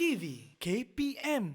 TV KPM.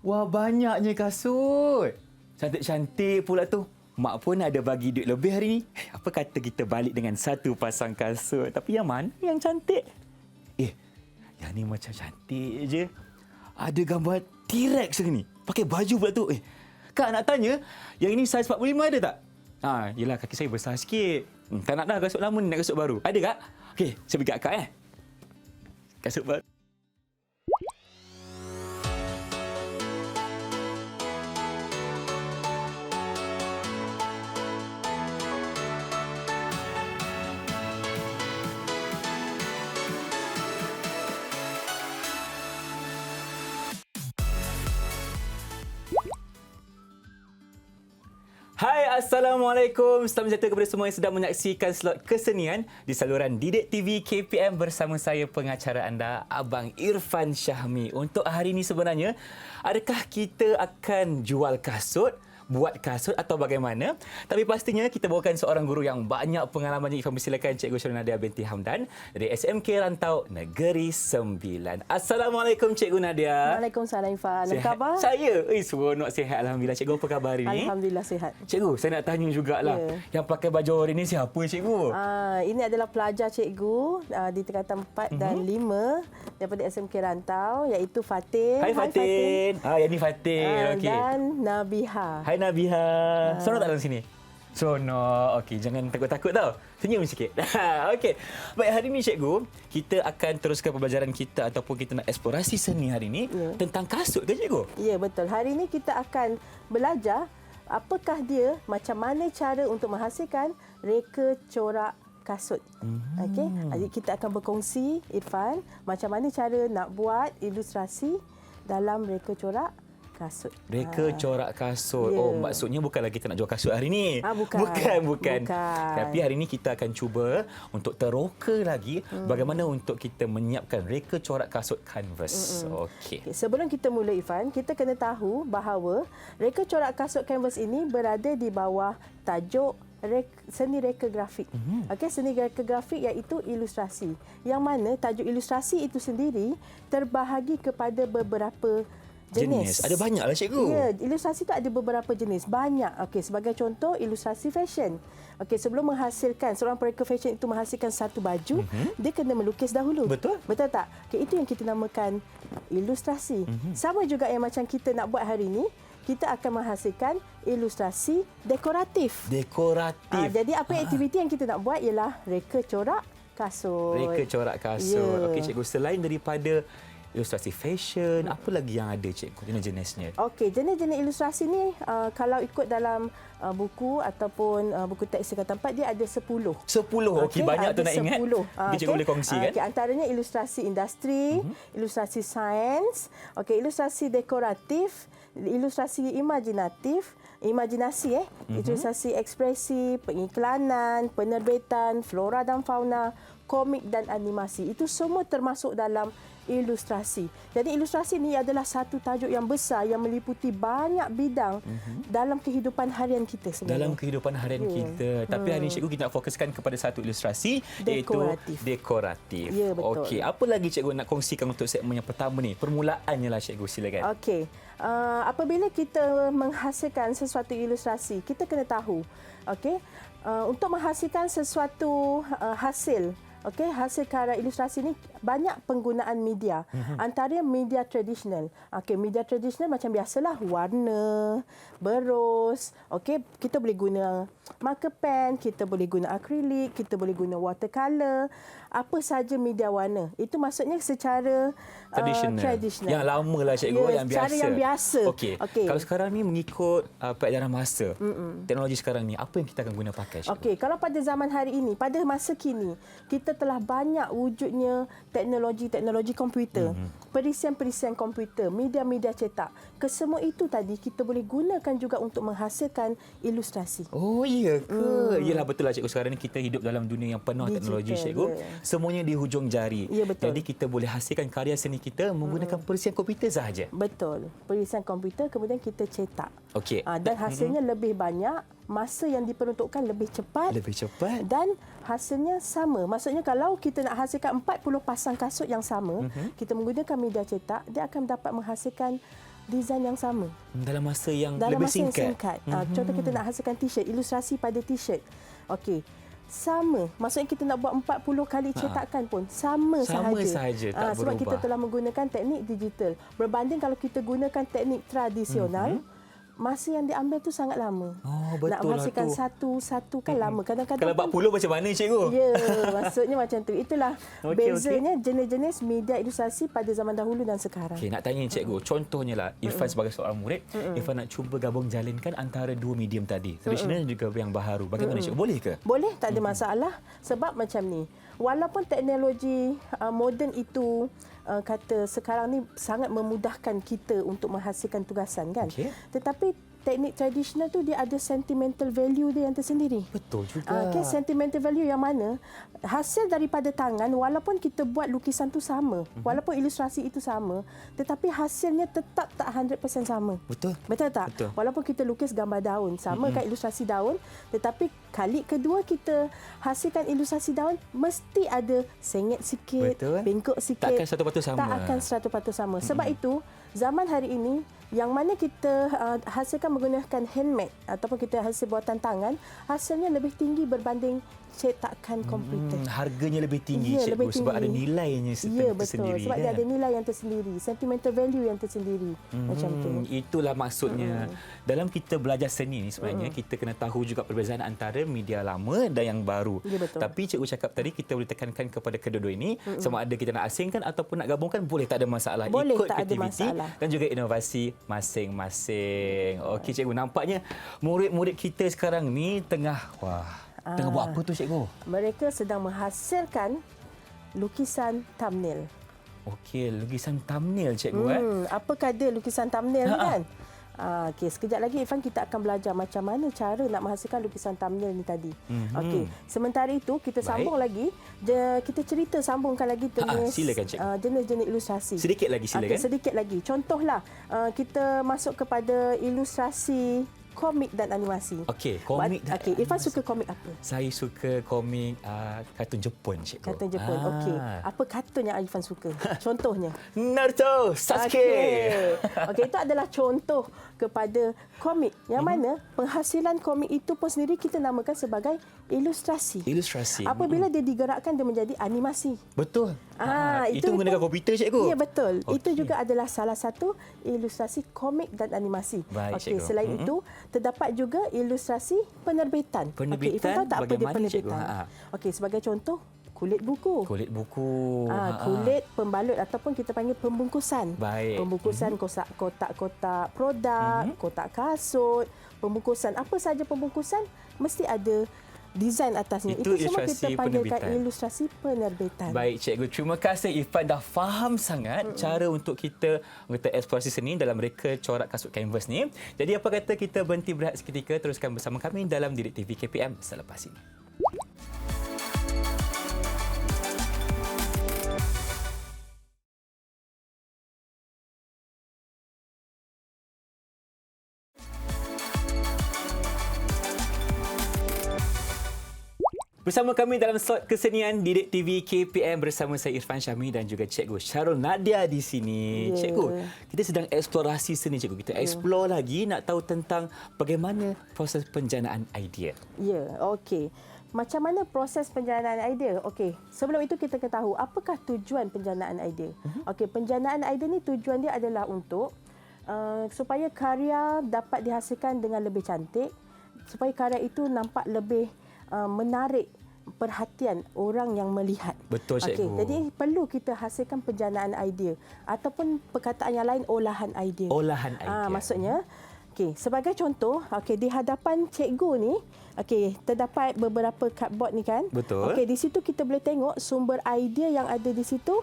Wah, banyaknya kasut. Cantik-cantik pula tu. Mak pun ada bagi duit lebih hari ni. Apa kata kita balik dengan satu pasang kasut. Tapi yang mana yang cantik? Yang ni macam cantik je. Ada gambar T-Rex ke ni? Pakai baju pula tu. Kak nak tanya, yang ini saiz 45 ada tak? Yelah, kaki saya besar sikit. Tak nak dah kasut lama ni, nak kasut baru. Ada kak? Okey, saya bagi kat kak kasut baru. Hai, Assalamualaikum. Selamat datang kepada semua yang sedang menyaksikan slot kesenian di saluran Didik TV KPM bersama saya pengacara anda, Abang Irfan Syahmi. Untuk hari ini sebenarnya, adakah kita akan jual kasut, buat kasut atau bagaimana? Tapi pastinya kita bawakan seorang guru yang banyak pengalamannya. Ifan persilakan Cikgu Syarul Nadia binti Hamdan dari SMK Rantau Negeri Sembilan. Assalamualaikum Cikgu Nadia. Waalaikumsalam Ifan. Apa khabar? Saya seronok sihat alhamdulillah. Cikgu apa khabar hari ini? Alhamdulillah sihat. Cikgu, saya nak tanya jugalah. Yang pakai baju hari ini siapa Cikgu? Ini adalah pelajar cikgu di tingkatan 4 dan 5 daripada SMK Rantau, iaitu Fatin. Hai Fatin. Yang ni Fatin. Okey. Dan Nabiha. Hai Nabiha. Seronok tak dalam sini? Seronok. Okey, jangan takut-takut tau. Senyum sikit. Okey. Baik, hari ini cikgu, kita akan teruskan pembelajaran kita ataupun kita nak eksplorasi seni hari ini tentang kasut ke cikgu? Ya, betul. Hari ini kita akan belajar apakah dia, macam mana cara untuk menghasilkan reka corak kasut. Okey. Jadi kita akan berkongsi, Irfan, macam mana cara nak buat ilustrasi dalam reka corak kasut. Reka corak kasut. Ya. Oh, maksudnya bukanlah kita nak jual kasut hari ini. Bukan. Tapi hari ini kita akan cuba untuk teroka lagi bagaimana untuk kita menyiapkan reka corak kasut kanvas. Okey. Sebelum kita mula, Ifan, kita kena tahu bahawa reka corak kasut kanvas ini berada di bawah tajuk seni reka grafik. Okey, seni reka grafik iaitu ilustrasi. Yang mana tajuk ilustrasi itu sendiri terbahagi kepada beberapa jenis. Ada banyaklah cikgu. Ya, ilustrasi itu ada beberapa jenis. Banyak. Okey, sebagai contoh ilustrasi fashion. Okey, sebelum menghasilkan seorang pereka fashion itu menghasilkan satu baju, dia kena melukis dahulu. Betul. Betul tak? Okey, itu yang kita namakan ilustrasi. Sama juga yang macam kita nak buat hari ini, kita akan menghasilkan ilustrasi dekoratif. Jadi apa aktiviti yang kita nak buat ialah reka corak kasut. Reka corak kasut. Ya. Okey cikgu, selain daripada ilustrasi fashion, apa lagi yang ada cikgu jenis-jenisnya? Okey, jenis-jenis ilustrasi ni kalau ikut dalam buku ataupun buku teks tingkatan 4 dia ada 10. 10. Okey, banyak tu nak ingat. 10. Cikgu boleh kongsikan. Okey, antaranya ilustrasi industri, ilustrasi sains, okey, ilustrasi dekoratif, ilustrasi imajinatif, ilustrasi ekspresi, pengiklanan, penerbitan, flora dan fauna, komik dan animasi. Itu semua termasuk dalam ilustrasi. Jadi ilustrasi ini adalah satu tajuk yang besar yang meliputi banyak bidang dalam kehidupan harian kita sebenarnya. Dalam kehidupan harian kita. Tapi hari ini cikgu kita nak fokuskan kepada satu ilustrasi Dekoratif. iaitu dekoratif. Ya, betul. Okey, apa lagi cikgu nak kongsikan untuk segmen yang pertama ni? Permulaannya lah cikgu, silakan. Okey. Apabila kita menghasilkan sesuatu ilustrasi, kita kena tahu, okey, untuk menghasilkan sesuatu hasil, okey, hasil karya ilustrasi ni banyak penggunaan media. Antara media tradisional. Okey, media tradisional macam biasalah warna, berus, okey, kita boleh guna marker pen, kita boleh guna akrilik, kita boleh guna watercolor, apa saja media warna. Itu maksudnya secara tradisional. Yang lama lah cikgu, yang biasa. Cara yang biasa. Okey. Kalau sekarang ni mengikut peredaran masa, teknologi sekarang ni, apa yang kita akan pakai Okey, cikgu. Okey, kalau pada zaman hari ini, pada masa kini, kita telah banyak wujudnya teknologi komputer, perisian-perisian komputer, media-media cetak. Kesemua itu tadi kita boleh gunakan juga untuk menghasilkan ilustrasi. Oh, iya ke? Yelah, betul lah cikgu. Sekarang ni kita hidup dalam dunia yang penuh teknologi, cikgu. Semuanya di hujung jari. Ya, betul. Jadi kita boleh hasilkan karya seni kita menggunakan perisian komputer sahaja. Betul. Perisian komputer kemudian kita cetak. Okey. Dan hasilnya lebih banyak, masa yang diperuntukkan lebih cepat. Lebih cepat. Dan hasilnya sama. Maksudnya kalau kita nak hasilkan 40 pasang kasut yang sama, kita menggunakan media cetak, dia akan dapat menghasilkan desain yang sama. Dalam masa yang Dalam lebih masa yang singkat. singkat. Contoh kita nak hasilkan t-shirt, ilustrasi pada t-shirt. Okey. Sama. Maksudnya kita nak buat 40 kali cetakan pun sama sahaja. Sama sahaja, tak Sebab berubah. kita telah menggunakan teknik digital. Berbanding kalau kita gunakan teknik tradisional, masa yang diambil tu sangat lama. Oh, betul nak menghasilkan lah tu. satu kan lama. Kadang-kadang Kalau 40 macam mana, cikgu? Ya, maksudnya macam tu. Itulah Okey, bezanya jenis-jenis media ilustrasi pada zaman dahulu dan sekarang. Okey, nak tanya cikgu. Contohnya lah, Irfan sebagai seorang murid, Irfan nak cuba gabung jalinkan antara dua medium tadi. Tradisional dan juga yang baharu. Bagaimana cikgu? Boleh ke? Boleh, tak ada masalah. Sebab macam ni, walaupun teknologi moden itu kata sekarang ni sangat memudahkan kita untuk menghasilkan tugasan kan. Okey. Tetapi teknik tradisional tu dia ada sentimental value dia yang tersendiri. Betul juga. Okay, sentimental value yang mana hasil daripada tangan walaupun kita buat lukisan tu sama, walaupun ilustrasi itu sama, tetapi hasilnya tetap tak 100% sama. Betul. Betul tak? Betul. Walaupun kita lukis gambar daun, sama kan ilustrasi daun, tetapi kali kedua kita hasilkan ilustrasi daun, mesti ada sengit sikit, Betul. bengkok sikit. Takkan 100% sama. Tak akan 100% sama. Sebab itu, zaman hari ini, yang mana kita hasilkan menggunakan handmade ataupun kita hasil buatan tangan, hasilnya lebih tinggi berbanding cetakan komputer. Harganya lebih tinggi, Ya, cikgu, lebih sebab tinggi. ada nilainya Ya, betul. tersendiri. Sebab kan? dia ada nilai yang tersendiri, sentimental value yang tersendiri. Macam tu. Itulah maksudnya. Dalam kita belajar seni ni sebenarnya kita kena tahu juga perbezaan antara media lama dan yang baru. Ya, betul. Tapi cikgu cakap tadi kita boleh tekankan kepada kedua-dua ini sama ada kita nak asingkan ataupun nak gabungkan boleh, tak ada masalah. Boleh, Ikut tak ada kreativiti masalah. dan juga inovasi masing-masing. Okey cikgu, nampaknya murid-murid kita sekarang ni tengah buat apa tu cikgu? Mereka sedang menghasilkan lukisan thumbnail. Okey, lukisan thumbnail cikgu Apakah dia lukisan thumbnail ni kan? Okey, sekejap lagi Irfan kita akan belajar macam mana cara nak menghasilkan lukisan thumbnail ni tadi. Okey, sementara itu kita sambung lagi, kita sambungkan lagi silakan, Cik. jenis-jenis ilustrasi. Sedikit lagi silakan. Okey, sedikit lagi. Contohlah kita masuk kepada ilustrasi komik dan animasi. Okey, komik dan Okey, Irfan suka komik apa? Saya suka komik kartun Jepun, cikgu. Kartun Jepun. Okey. Apa kartun yang Irfan suka? Contohnya. Naruto, Sasuke. Okey, itu adalah contoh kepada komik. Yang mana penghasilan komik itu pun sendiri kita namakan sebagai ilustrasi. Ilustrasi. Apabila dia digerakkan dia menjadi animasi. Betul. Itu pun- menggunakan komputer, cikgu. Ya, betul. Okey. Itu juga adalah salah satu ilustrasi komik dan animasi. Baik, Okey, cikgu. selain itu terdapat juga ilustrasi penerbitan. Penerbitan, Okey, Irfan tahu tak apa dia bagaimana, cikgu? penerbitan? Okey, sebagai contoh kulit buku. Kulit buku. Kulit pembalut ataupun kita panggil pembungkusan. Baik. Pembungkusan kotak-kotak produk, kotak kasut, pembungkusan apa saja pembungkusan mesti ada desain atasnya. Itu semua kita ilustrasi panggilkan penerbitan. ilustrasi penerbitan. Baik, cikgu. Terima kasih. Irfan dah faham sangat cara untuk kita eksplorasi seni dalam reka corak kasut kanvas ni. Jadi apa kata kita berhenti berehat seketika, teruskan bersama kami dalam Didik TV KPM selepas ini. Bersama kami dalam slot kesenian Didik TV KPM bersama saya Irfan Syahmi dan juga Cikgu Syarul Nadia di sini. Ya. Cikgu, kita sedang eksplorasi seni, cikgu. Kita explore lagi nak tahu tentang bagaimana proses penjanaan idea. Ya, okey. Macam mana proses penjanaan idea? Okey, sebelum itu kita kena tahu apakah tujuan penjanaan idea. Okey, penjanaan idea ni tujuan dia adalah untuk supaya karya dapat dihasilkan dengan lebih cantik, supaya karya itu nampak lebih menarik perhatian orang yang melihat. Betul, cikgu. Okey, jadi perlu kita hasilkan penjanaan idea ataupun perkataan yang lain olahan idea. Olahan idea. Maksudnya Okey, sebagai contoh, okey di hadapan cikgu ni, okey, terdapat beberapa cardboard ni kan? Betul. Okey, di situ kita boleh tengok sumber idea yang ada di situ.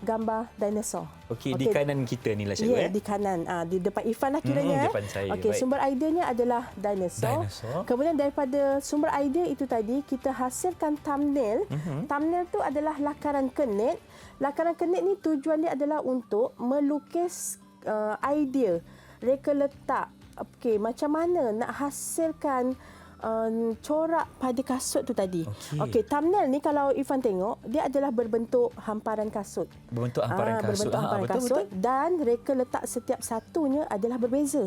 Gambar dinosaur. Okey, di kanan kita ni lah cikgu. Ya, di kanan. Di depan Irfan lah kiranya. Depan saya. Okey, Baik. sumber ideanya adalah dinosaur. Kemudian daripada sumber idea itu tadi, kita hasilkan thumbnail. Thumbnail tu adalah lakaran kenit. Lakaran kenit ni tujuan dia adalah untuk melukis idea, reka letak. Okey, macam mana nak hasilkan corak pada kasut tu tadi. Okey, thumbnail ni kalau Irfan tengok, dia adalah berbentuk hamparan kasut. Berbentuk hamparan kasut. Berbentuk hamparan kasut. Dan reka letak setiap satunya adalah berbeza.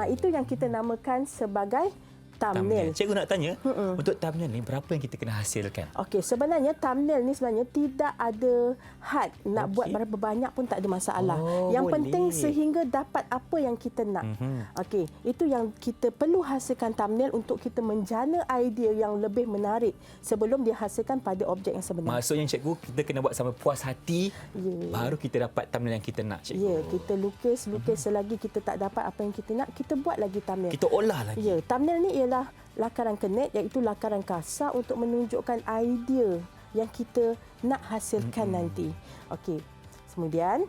Itu yang kita namakan sebagai thumbnail. Cikgu nak tanya, untuk thumbnail ni berapa yang kita kena hasilkan? Okey, sebenarnya thumbnail ni sebenarnya tidak ada had. Nak buat berapa banyak pun tak ada masalah. Yang boleh. penting sehingga dapat apa yang kita nak. Okey, itu yang kita perlu hasilkan thumbnail untuk kita menjana idea yang lebih menarik sebelum dihasilkan pada objek yang sebenar. Maksudnya cikgu, kita kena buat sampai puas hati, baru kita dapat thumbnail yang kita nak, cikgu. Ya, kita lukis selagi kita tak dapat apa yang kita nak, kita buat lagi thumbnail. Kita olah lagi. Ya, thumbnail ni ialah lakaran kenit, iaitu lakaran kasar untuk menunjukkan idea yang kita nak hasilkan nanti. Okey. Kemudian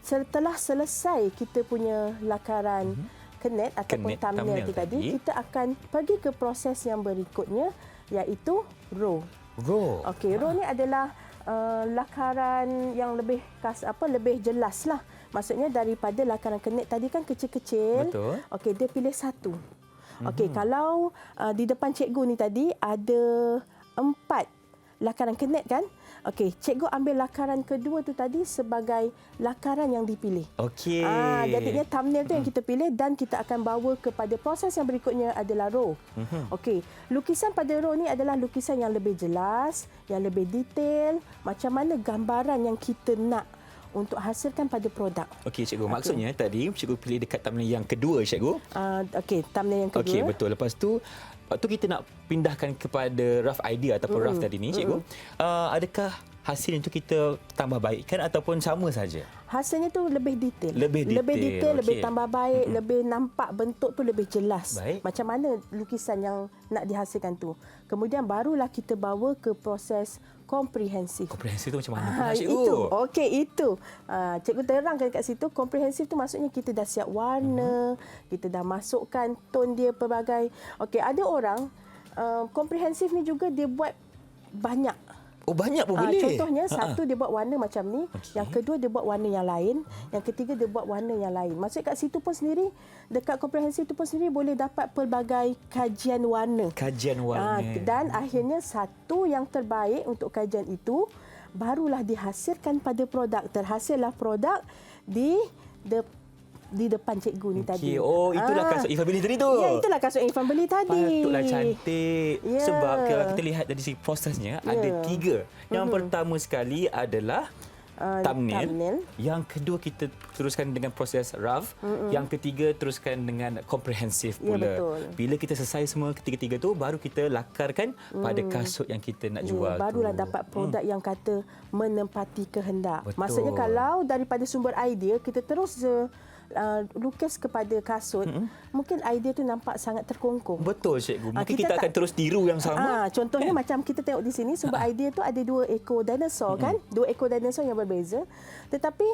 setelah selesai kita punya lakaran kenit ataupun thumbnail tu tadi, kita akan pergi ke proses yang berikutnya, iaitu raw. Okey, raw ni adalah lakaran yang lebih lebih jelas lah. Maksudnya daripada lakaran kenit tadi kan kecil-kecil. Betul. Okey, dia pilih satu. Okey, kalau di depan cikgu ni tadi ada 4 lakaran kenit kan? Okey, cikgu ambil lakaran kedua tu tadi sebagai lakaran yang dipilih. Okey. Jadinya thumbnail tu yang kita pilih dan kita akan bawa kepada proses yang berikutnya adalah raw. Okey, lukisan pada raw ni adalah lukisan yang lebih jelas, yang lebih detail, macam mana gambaran yang kita nak untuk hasilkan pada produk. Okey, cikgu. Maksudnya tadi cikgu pilih dekat thumbnail yang kedua, cikgu. Okey, thumbnail yang kedua. Okey, betul. Lepas tu kita nak pindahkan kepada rough idea ataupun rough tadi ni, cikgu. Adakah hasil itu kita tambah baikkan ataupun sama saja? Hasilnya tu lebih detail. Lebih detail, lebih tambah baik, lebih nampak bentuk tu lebih jelas. Baik. Macam mana lukisan yang nak dihasilkan tu. Kemudian barulah kita bawa ke proses komprehensif. Komprehensif tu macam mana pula, cikgu? Itu. Okey, itu. Cikgu terangkan kat situ, komprehensif tu maksudnya kita dah siap warna, kita dah masukkan tone dia pelbagai. Okey, ada orang komprehensif ni juga dia buat banyak. Oh, banyak pun boleh? Contohnya, satu dia buat warna macam ni, yang kedua dia buat warna yang lain, yang ketiga dia buat warna yang lain. Maksudnya kat situ pun sendiri, dekat komprehensif tu pun sendiri boleh dapat pelbagai kajian warna. Dan akhirnya satu yang terbaik untuk kajian itu, barulah dihasilkan pada produk. Terhasillah produk di depan cikgu ni tadi. Oh, itulah kasut Irfan beli tadi tu. Ya, itulah kasut yang Irfan beli tadi. Patutlah cantik. Ya. Sebab kalau kita lihat dari segi prosesnya, ada 3. Yang pertama sekali adalah thumbnail. Yang kedua kita teruskan dengan proses rough. Yang ketiga teruskan dengan komprehensif pula. Ya, betul. Bila kita selesai semua ketiga-tiga tu, baru kita lakarkan pada kasut yang kita nak jual. Barulah tu. dapat produk yang kata menempati kehendak. Betul. Maksudnya kalau daripada sumber idea kita terus lukis kepada kasut, mungkin idea tu nampak sangat terkongkong. Betul, cikgu. Mungkin kita akan terus tiru yang sama. Contohnya macam kita tengok di sini, sumber idea tu ada 2 ekor dinosaur kan? 2 ekor dinosaur yang berbeza. Tetapi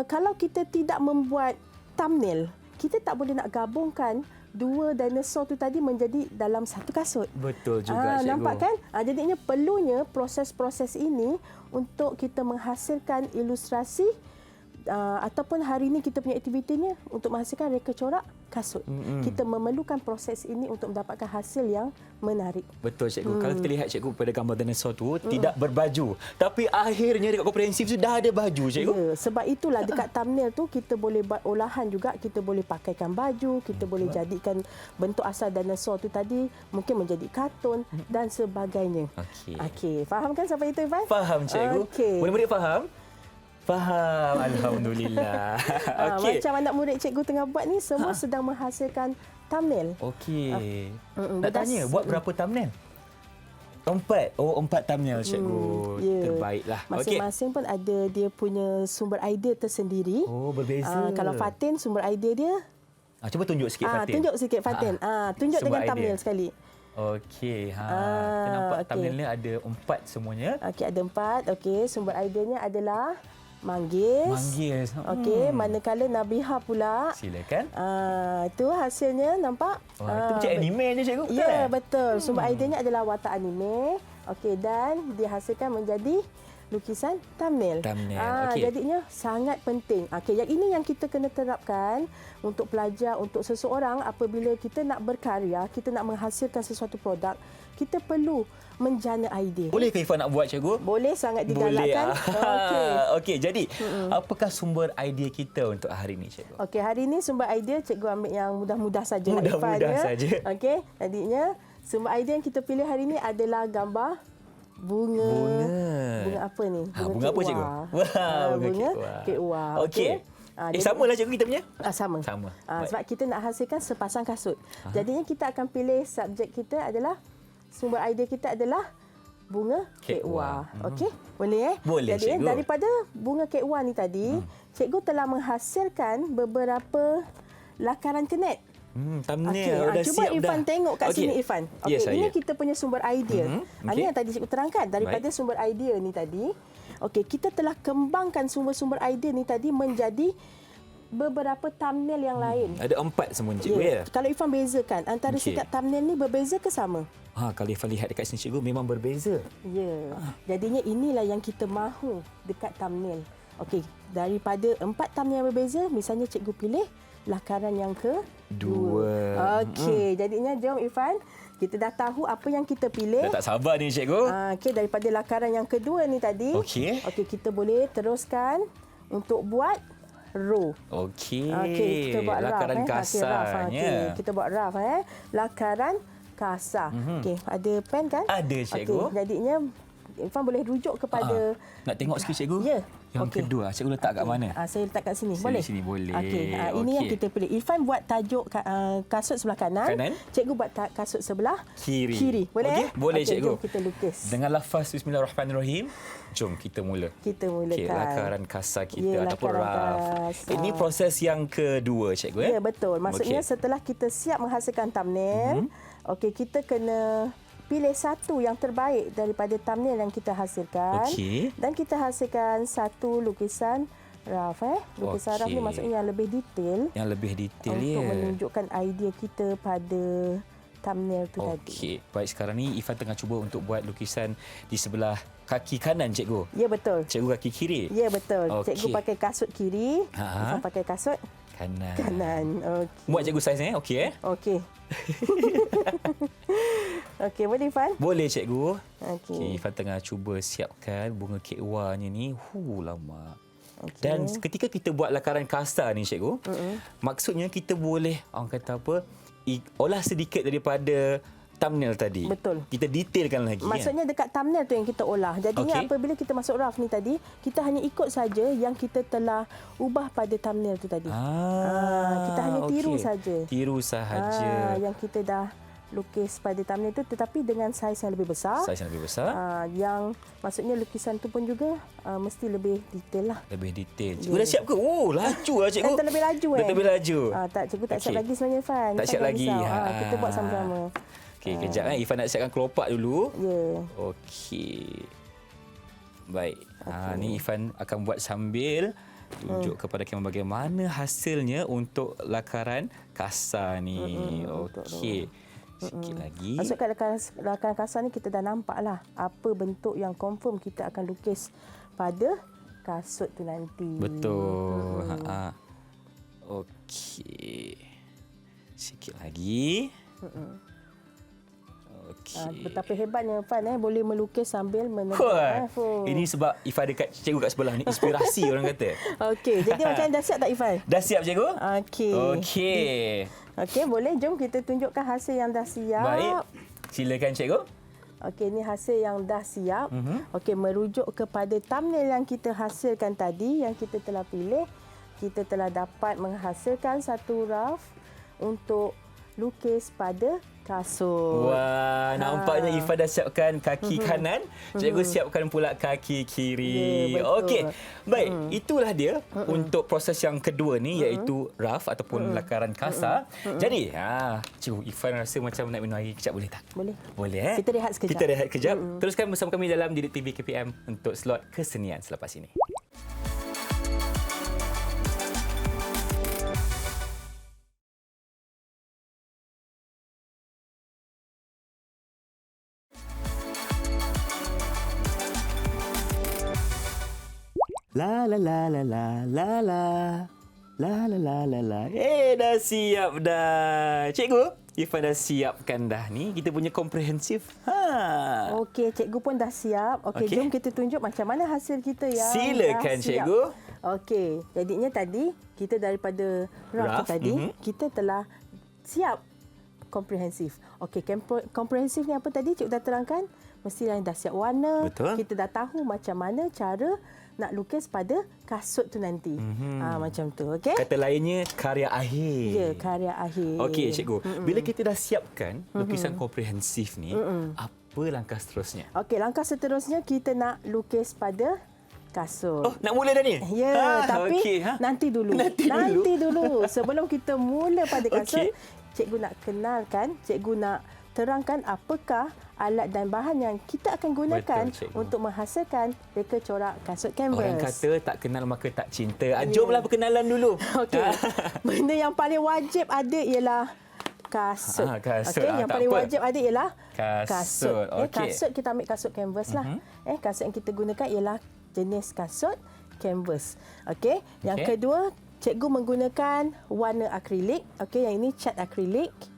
kalau kita tidak membuat thumbnail, kita tak boleh nak gabungkan 2 dinosaur tu tadi menjadi dalam satu kasut. Betul juga, cikgu. Nampak kan? Jadinya perlunya proses-proses ini untuk kita menghasilkan ilustrasi ataupun hari ini kita punya aktivitinya untuk menghasilkan reka corak kasut. Kita memerlukan proses ini untuk mendapatkan hasil yang menarik. Betul, cikgu. Kalau kita lihat, cikgu, pada gambar dinosaur tu tidak berbaju. Tapi akhirnya dekat komprehensif tu dah ada baju, cikgu. Ya, sebab itulah dekat thumbnail tu kita boleh buat olahan juga. Kita boleh pakaikan baju, kita boleh jadikan bentuk asal dinosaur tu tadi mungkin menjadi kartun dan sebagainya. Okey. Faham kan sampai itu, Irfan? Faham, cikgu. Okey. Murid-murid faham? Faham, alhamdulillah. Okey. Macam anak murid cikgu tengah buat ni, semua sedang menghasilkan thumbnail. Okey. Nak tanya, buat berapa thumbnail? 4. Oh, 4 thumbnail, cikgu. Terbaiklah. Masing-masing pun ada dia punya sumber idea tersendiri. Oh, berbeza. Kalau Fatin, sumber idea dia Cuba tunjuk sikit Fatin. Tunjuk sikit Fatin. Tunjuk Sebab dengan idea. thumbnail sekali. Okey. Kita nampak okey. thumbnail ni ada 4 semuanya. Okey, ada 4. Okey, sumber ideanya adalah manggis. Manggis. Okey, manakala Nabiha pula. Silakan. Itu hasilnya nampak? Itu macam anime je cikgu. Ya, yeah, betul. Sumber ideanya adalah watak anime. Okey, dan dihasilkan menjadi lukisan thumbnail. Thumbnail. Okey. Jadinya sangat penting. Okey, yang ini yang kita kena terapkan untuk pelajar, untuk seseorang apabila kita nak berkarya, kita nak menghasilkan sesuatu produk, kita perlu menjana idea. Boleh ke Ifan nak buat cikgu? Boleh, sangat Boleh. digalakkan. Okey. Okey, jadi apakah sumber idea kita untuk hari ini cikgu? Okey, hari ini sumber idea cikgu ambil yang mudah-mudah saja. Mudah-mudah saja. Okey, jadinya sumber idea yang kita pilih hari ini adalah gambar bunga. Bunga apa ni? Bunga apa cikgu? Wah, bunga kek wah. Okey. Samalah cikgu kita punya? Sama. Sebab kita nak hasilkan sepasang kasut. Jadinya kita akan pilih subjek kita adalah sumber idea kita adalah bunga kek wah. Okey? Boleh Boleh, jadi cikgu. daripada bunga kek wah ni tadi, cikgu telah menghasilkan beberapa lakaran kenet. Thumbnail dah cuba siap Irfan dah. tengok kat sini Irfan. Okey, Yes, ini saya. kita punya sumber idea. Ini yang tadi cikgu terangkan daripada sumber idea ni tadi. Okey, kita telah kembangkan sumber-sumber idea ni tadi menjadi beberapa thumbnail yang lain. Ada 4 semua cikgu ya. Kalau Irfan bezakan antara setiap thumbnail ni berbeza ke sama? Kalau Ifan lihat dekat sini cikgu memang berbeza. Ya. Jadinya inilah yang kita mahu dekat thumbnail. Okey, daripada 4 thumbnail yang berbeza, misalnya cikgu pilih lakaran yang kedua. Okey, jadinya jom Irfan, kita dah tahu apa yang kita pilih. Dah tak sabar ni cikgu. Okey, daripada lakaran yang kedua ni tadi. Okey. Okey, kita boleh teruskan untuk buat row. Okey. Okey, kita buat lakaran kasarnya. Okey, kita buat rough lakaran kasar. Okey, ada pen kan? Ada cikgu. Okey, jadinya Irfan boleh rujuk kepada nak tengok sikit cikgu? Ya. Yang kedua, cikgu letak kat mana? Saya letak kat sini. Sini, Boleh? sini, boleh. Okey, ini yang kita pilih. Irfan buat tajuk kasut sebelah kanan. Cikgu buat kasut sebelah kiri. Boleh? Okey, boleh cikgu. Jom kita lukis. Dengan lafaz Bismillahirrahmanirrahim. Jom kita mula. Kita mulakan. Okey, lakaran kasar kita ataupun lakaran rough. kasar. Ini proses yang kedua cikgu Ya, betul. Maksudnya setelah kita siap menghasilkan thumbnail, okey, kita kena pilih satu yang terbaik daripada thumbnail yang kita hasilkan. Okey. Dan kita hasilkan satu lukisan rough. Lukisan rough ni maksudnya yang lebih detail. Yang lebih detail untuk menunjukkan idea kita pada thumbnail tu tadi. Okey. Baik, sekarang ni Ifan tengah cuba untuk buat lukisan di sebelah kaki kanan cikgu. Ya, betul. Cikgu kaki kiri. Ya, betul. Okey. Cikgu pakai kasut kiri. Ifan pakai kasut kanan. Okey. Muat cikgu saiznya okey Okey. Okey, boleh Ifan? Boleh cikgu. Okey. Ifan tengah cuba siapkan bunga kek wahnya ni. Lama. Okay. Dan ketika kita buat lakaran kasar ni cikgu, maksudnya kita boleh orang kata apa, olah sedikit daripada thumbnail tadi. Betul. Kita detailkan lagi. Maksudnya dekat thumbnail tu yang kita olah. Jadinya apabila kita masuk rough ni tadi, kita hanya ikut saja yang kita telah ubah pada thumbnail tu tadi. Kita hanya tiru saja. Tiru sahaja. Yang kita dah lukis pada thumbnail tu, tetapi dengan saiz yang lebih besar. Saiz yang lebih besar. Yang maksudnya lukisan tu pun juga mesti lebih detail lah. Lebih detail. Cikgu dah siap ke? Laju lah cikgu. Dah terlebih laju Dah terlebih laju. Tak, cikgu tak siap lagi sebenarnya Irfan. Tak siap lagi. Kita buat sama-sama. Okey, kejap Ifan nak siapkan kelopak dulu. Ya. Okey. Baik. Ni Ifan akan buat sambil tunjuk kepada kamu bagaimana hasilnya untuk lakaran kasar ni. Okey. Sikit lagi. Maksudkan lakaran kasar ni kita dah nampak lah apa bentuk yang confirm kita akan lukis pada kasut tu nanti. Betul. Okey. Sikit lagi. Okey. Betapa hebatnya Irfan boleh melukis sambil menegak. Ini sebab Ifan dekat cikgu kat sebelah ni, inspirasi orang kata. Okey, jadi macam dah siap tak Irfan? Dah siap cikgu? Okey. Okey, boleh jom kita tunjukkan hasil yang dah siap. Baik. Silakan cikgu. Okey, ini hasil yang dah siap. Okey, merujuk kepada thumbnail yang kita hasilkan tadi, yang kita telah pilih, kita telah dapat menghasilkan satu rough untuk lukis pada kasut. Wah, nampaknya Ifan dah siapkan kaki kanan, cikgu siapkan pula kaki kiri. Ya, betul. Okey. Baik, itulah dia untuk proses yang kedua ni iaitu rough ataupun lakaran kasar. Jadi, cikgu Ifan rasa macam nak minum air kejap boleh tak? Boleh. Boleh Kita rehat sekejap. Kita rehat kejap. Teruskan bersama kami dalam Didik TV KPM untuk slot kesenian selepas ini. La la la la la la la. La la la la la. Dah siap dah. Cikgu, Ifan dah siapkan dah ni kita punya komprehensif. Okey, cikgu pun dah siap. Okey, Okey. jom kita tunjuk macam mana hasil kita yang Silakan, dah siap. cikgu. Okey, jadinya tadi kita daripada rough Rough, tadi kita telah siap komprehensif. Okey, komprehensif ni apa tadi cikgu dah terangkan? Mestilah dah siap warna. Betul. Kita dah tahu macam mana cara nak lukis pada kasut tu nanti. Macam tu, okey? Kata lainnya karya akhir. Ya, karya akhir. Okey, cikgu. Bila kita dah siapkan lukisan komprehensif ni, apa langkah seterusnya? Okey, langkah seterusnya kita nak lukis pada kasut. Oh, nak mula dah ni? Ya, tapi okey, nanti dulu. Nanti dulu. Sebelum kita mula pada kasut, Okey. cikgu nak kenalkan, cikgu nak terangkan apakah alat dan bahan yang kita akan gunakan Betul, cikgu. untuk menghasilkan reka corak kasut kanvas. Orang kata tak kenal maka tak cinta. Jomlah perkenalan dulu. Okey. Benda yang paling wajib ada ialah kasut. Kasut. Okey, yang Tak paling apa. wajib ada ialah Kasut. Okey. Kasut kita ambil kasut kanvas lah. Kasut yang kita gunakan ialah jenis kasut kanvas. Okey. Yang Okey. kedua, cikgu menggunakan warna akrilik. Okey, yang ini cat akrilik. Okey.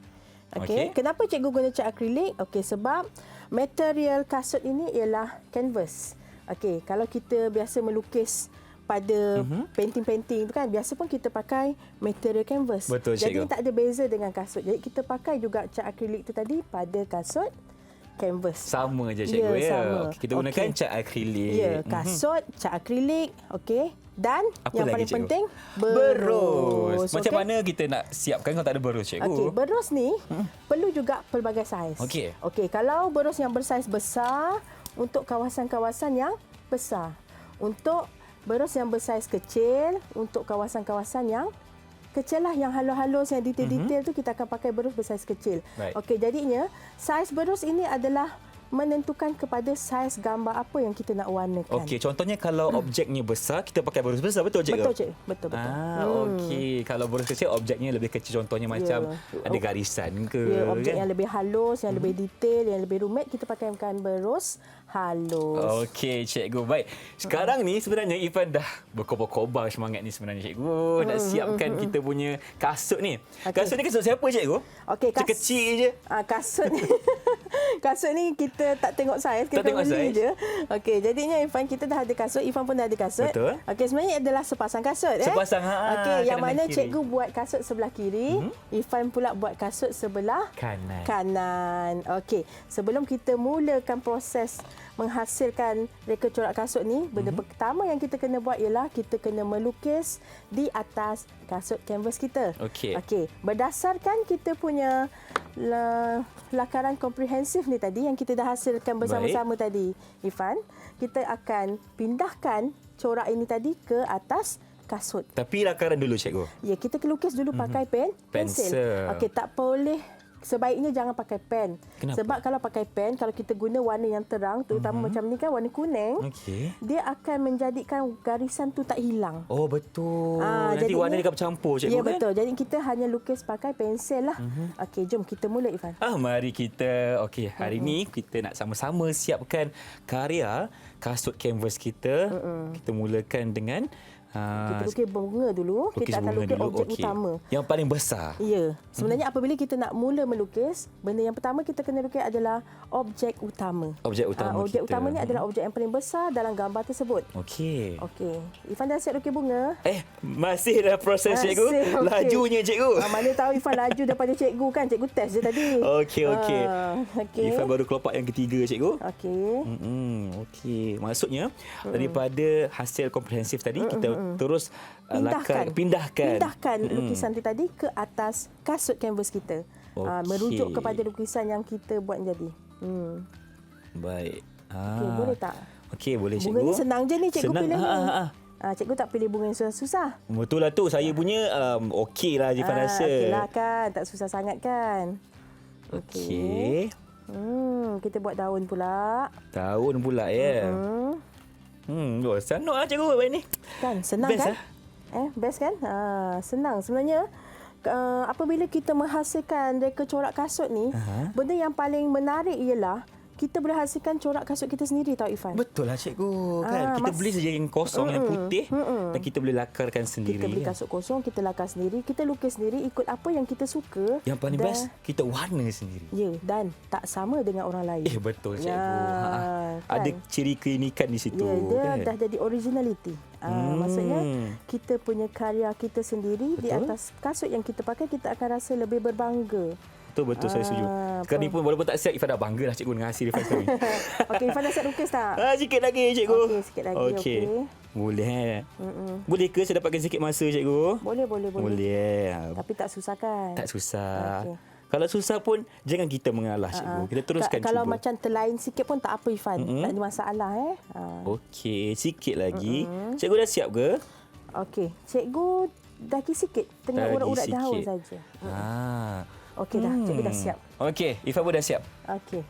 Okey. Kenapa cikgu guna cat akrilik? Okey, sebab material kasut ini ialah kanvas. Okey, kalau kita biasa melukis pada painting-painting tu kan, biasa pun kita pakai material canvas. Betul, Jadi cikgu. tak ada beza dengan kasut. Jadi kita pakai juga cat akrilik tu tadi pada kasut canvas. Sama je cikgu Ya, sama. Kita gunakan Okey. cat akrilik. Ya, kasut, cat akrilik, okey. Dan Apa yang lagi, paling cikgu? penting, Berus. Macam okey? mana kita nak siapkan kalau tak ada berus, cikgu? Okey, berus ni perlu juga pelbagai saiz. Okey. Okey, kalau berus yang bersaiz besar untuk kawasan-kawasan yang besar. Untuk berus yang bersaiz kecil untuk kawasan-kawasan yang kecil lah, yang halus-halus, yang detail-detail tu kita akan pakai berus bersaiz kecil. Baik. Okey, jadinya saiz berus ini adalah menentukan kepada saiz gambar apa yang kita nak warnakan. Okey, contohnya kalau objeknya besar, kita pakai berus besar, betul cikgu? Betul, cik. Betul. Okey. Kalau berus kecil, objeknya lebih kecil. Contohnya macam ada garisan ke. Ya, objek kan? yang lebih halus, yang lebih detail, yang lebih rumit, kita pakaikan berus halus. Okey, cikgu. Baik. Sekarang ni sebenarnya Ifan dah berkobar-kobar semangat ni sebenarnya, cikgu. Nak siapkan kita punya kasut ni. Okey. Kasut ni kasut siapa, cikgu? Okey, kecil je. Kasut ni kasut ni kita tak tengok saiz, kita tengok beli saiz. je. Okey, jadinya Ifan kita dah ada kasut, Ifan pun dah ada kasut. Betul. Okey, sebenarnya adalah sepasang kasut. Sepasang, Okey, yang kanan mana dan kiri. cikgu buat kasut sebelah kiri, Ifan pula buat kasut sebelah kanan. Okey, sebelum kita mulakan proses menghasilkan reka corak kasut ni, benda pertama yang kita kena buat ialah kita kena melukis di atas kasut kanvas kita. Okey. Okey, berdasarkan kita punya lakaran komprehensif ni tadi yang kita dah hasilkan bersama-sama tadi, Ifan, kita akan pindahkan corak ini tadi ke atas kasut. Tapi lakaran dulu, cikgu. Ya, kita lukis dulu pakai Pensel. Okey, tak boleh. Sebaiknya jangan pakai pen. Kenapa? Sebab kalau pakai pen, kalau kita guna warna yang terang, terutama macam ni kan, warna kuning, Okey. dia akan menjadikan garisan tu tak hilang. Oh, betul. Nanti jadinya- warna dia akan bercampur, cikgu. Ya, kan? betul. Jadi kita hanya lukis pakai pensel lah. Okey, jom kita mula, Ifan. Mari kita, okey, hari ni kita nak sama-sama siapkan karya kasut kanvas kita. Kita mulakan dengan Kita lukis bunga dulu. lukis Kita akan bunga lukis dulu. objek Okey. utama. Yang paling besar. Ya, sebenarnya apabila kita nak mula melukis, benda yang pertama kita kena lukis adalah objek utama. Objek utama Objek kita. utama ni adalah objek yang paling besar dalam gambar tersebut. Okey. Okey. Ifan dah siap lukis bunga? Masih dah proses, cikgu. Masih, okey. Lajunya, cikgu. Mana tahu Ifan laju daripada cikgu kan? Cikgu test je tadi. Okey. Okey. Ifan baru kelopak yang ketiga, cikgu. Okey. Okey. Maksudnya daripada hasil komprehensif tadi kita terus Pindahkan pindahkan lukisan tu tadi ke atas kasut kanvas kita. Merujuk kepada lukisan yang kita buat jadi. Baik. Okey, boleh tak? Okey, boleh cikgu. Bunga ni senang je ni cikgu Senang. pilih ni. Cikgu tak pilih bunga yang susah-susah. Betul lah tu. Saya punya okey lah Ifan rasa. Okey lah kan, tak susah sangat kan. Okey. Kita buat daun pula. Daun pula ya. Senang lah cikgu buat ni. Kan, senang Best kan? Best kan? Senang. Sebenarnya, apabila kita menghasilkan reka corak kasut ni, benda yang paling menarik ialah kita boleh hasilkan corak kasut kita sendiri tau Ifan. Betul lah cikgu kan. Kita beli saja yang kosong, yang putih dan kita boleh lakarkan sendiri. Kita beli kasut kosong, kita lakar sendiri, kita lukis sendiri ikut apa yang kita suka. Yang paling best, kita warna sendiri. Ya, dan tak sama dengan orang lain. Betul cikgu. Kan? Ada ciri keunikan di situ. Ya, dia kan? dah jadi originality. Maksudnya kita punya karya kita sendiri di atas kasut yang kita pakai, kita akan rasa lebih berbangga. Betul, saya setuju. Sekarang ni pun walaupun tak siap, Ifan dah bangga lah cikgu dengan hasil Ifan sekarang ni. Okey, Ifan dah siap lukis tak? Sikit lagi cikgu. Okey, sikit lagi. Okey. Boleh. Boleh ke saya dapatkan sikit masa cikgu? Boleh. Boleh. Tapi tak susah kan? Tak susah. Okey. Kalau susah pun jangan kita mengalah cikgu. Kita teruskan Kalau cuba. macam terlain sikit pun tak apa Ifan. Tak ada masalah Okey, sikit lagi. Cikgu dah siap ke? Okey, cikgu lagi sikit. Tengah Lagi urat-urat sikit. daun saja. Okey dah, cikgu dah siap. Okey, Ifan pun dah siap. Okey.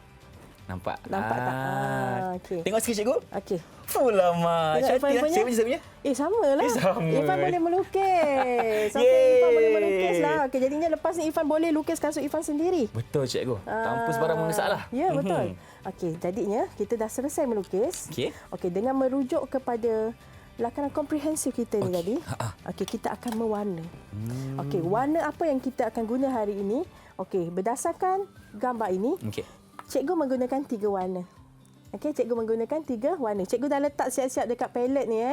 Nampak Tak? Okey. Tengok sikit cikgu. Okey. Lama. Tengok Ifan Cantik lah. punya. Saya punya, saya punya. Sama lah. Sama. Ifan boleh melukis. Okey, Yeay. Ifan boleh melukis lah. Okey, jadinya lepas ni Ifan boleh lukis kasut Ifan sendiri. Betul cikgu. Tanpa sebarang mengesalah. Ya, betul. Okey, jadinya kita dah selesai melukis. Okey, dengan merujuk kepada lakaran komprehensif kita ni tadi. Okey, kita akan mewarna. Okey, warna apa yang kita akan guna hari ini? Okey, berdasarkan gambar ini, cikgu menggunakan 3 warna. Okey, cikgu menggunakan 3 warna. Cikgu dah letak siap-siap dekat palet ni